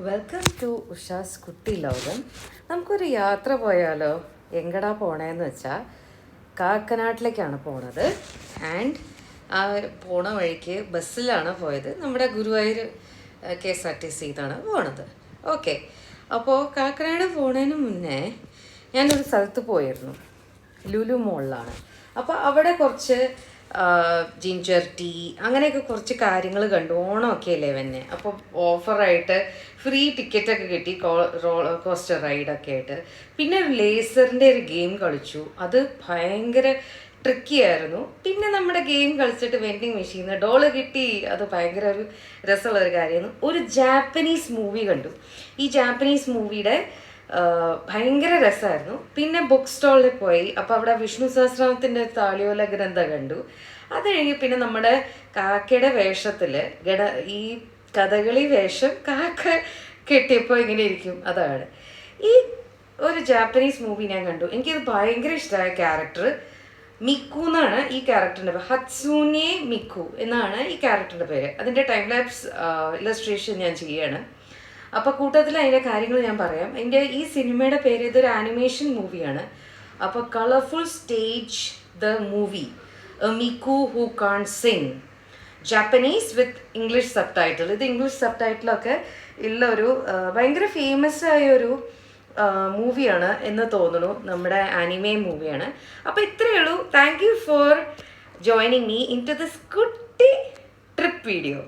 Welcome to ഉഷാസ് കുട്ടി ലോകം. നമുക്കൊരു യാത്ര പോയാലോ? എങ്ങടാ പോണേന്ന് വെച്ചാൽ കാക്കനാട്ടിലേക്കാണ് പോണത്. ആൻഡ് ആ പോണ വഴിക്ക് ബസ്സിലാണ് പോയത്. നമ്മുടെ ഗുരുവായൂർ KSRTCന്നാണ് പോണത്. ഓക്കെ, അപ്പോൾ കാക്കനാട് പോണതിന് മുന്നേ ഞാനൊരു സ്ഥലത്ത് പോയിരുന്നു, ലുലു മോളിലാണ്. അപ്പോൾ അവിടെ കുറച്ച് ജിഞ്ചർ ടീ അങ്ങനെയൊക്കെ കുറച്ച് കാര്യങ്ങൾ കണ്ടു. ഓണമൊക്കെ അല്ലേ വന്നെ, അപ്പോൾ ഓഫറായിട്ട് ഫ്രീ ടിക്കറ്റൊക്കെ കിട്ടി, റോളർ കോസ്റ്റർ റൈഡൊക്കെ ആയിട്ട്. പിന്നെ ഒരു ലേസറിൻ്റെ ഒരു ഗെയിം കളിച്ചു, അത് ഭയങ്കര ട്രിക്കി ആയിരുന്നു. പിന്നെ നമ്മുടെ ഗെയിം കളിച്ചിട്ട് വെൻഡിങ് മെഷീനിൽ ഡോള് കിട്ടി, അത് ഭയങ്കര ഒരു രസമുള്ളൊരു കാര്യമായിരുന്നു. ഒരു ജാപ്പനീസ് മൂവി കണ്ടു. ഈ ജാപ്പനീസ് മൂവിയുടെ ഭയങ്കര രസമായിരുന്നു. പിന്നെ ബുക്ക് സ്റ്റാളിൽ പോയി, അപ്പോൾ അവിടെ വിഷ്ണു സഹസ്രനാമത്തിൻ്റെ താളിയോല ഗ്രന്ഥം കണ്ടു. അത് കഴിഞ്ഞ് പിന്നെ നമ്മുടെ കാക്കയുടെ വേഷത്തിൽ ഈ കഥകളി വേഷം കാക്ക കെട്ടിയപ്പോൾ ഇങ്ങനെ ഇരിക്കും, അതാണ്. ഈ ഒരു ജാപ്പനീസ് മൂവി ഞാൻ കണ്ടു, എനിക്കത് ഭയങ്കര ഇഷ്ടമായ ക്യാരക്ടർ മിക്കു എന്നാണ് ഈ ക്യാരക്ടറിൻ്റെ പേര്. ഹത്സൂനെ മിക്കു എന്നാണ് ഈ ക്യാരക്ടറിൻ്റെ പേര്. അതിൻ്റെ ടൈം ലാപ്സ് ഇലസ്ട്രേഷൻ ഞാൻ ചെയ്യാണ്. അപ്പോൾ കൂട്ടത്തിൽ അതിൻ്റെ കാര്യങ്ങൾ ഞാൻ പറയാം. എൻ്റെ ഈ സിനിമയുടെ പേര്, ഇതൊരു ആനിമേഷൻ മൂവിയാണ്. അപ്പോൾ colourful stage the movie Miku who can't sing, Japanese with English subtitle. ഇത് ഇംഗ്ലീഷ് സബ് ടൈറ്റിലൊക്കെ ഉള്ള ഒരു ഭയങ്കര ഫേമസ് ആയ ഒരു മൂവിയാണ് എന്ന് തോന്നുന്നു, നമ്മുടെ ആനിമേ മൂവിയാണ്. അപ്പോൾ ഇത്രയേ ഉള്ളൂ. Thank you for joining me in to this കുട്ടി ട്രിപ്പ് വീഡിയോ.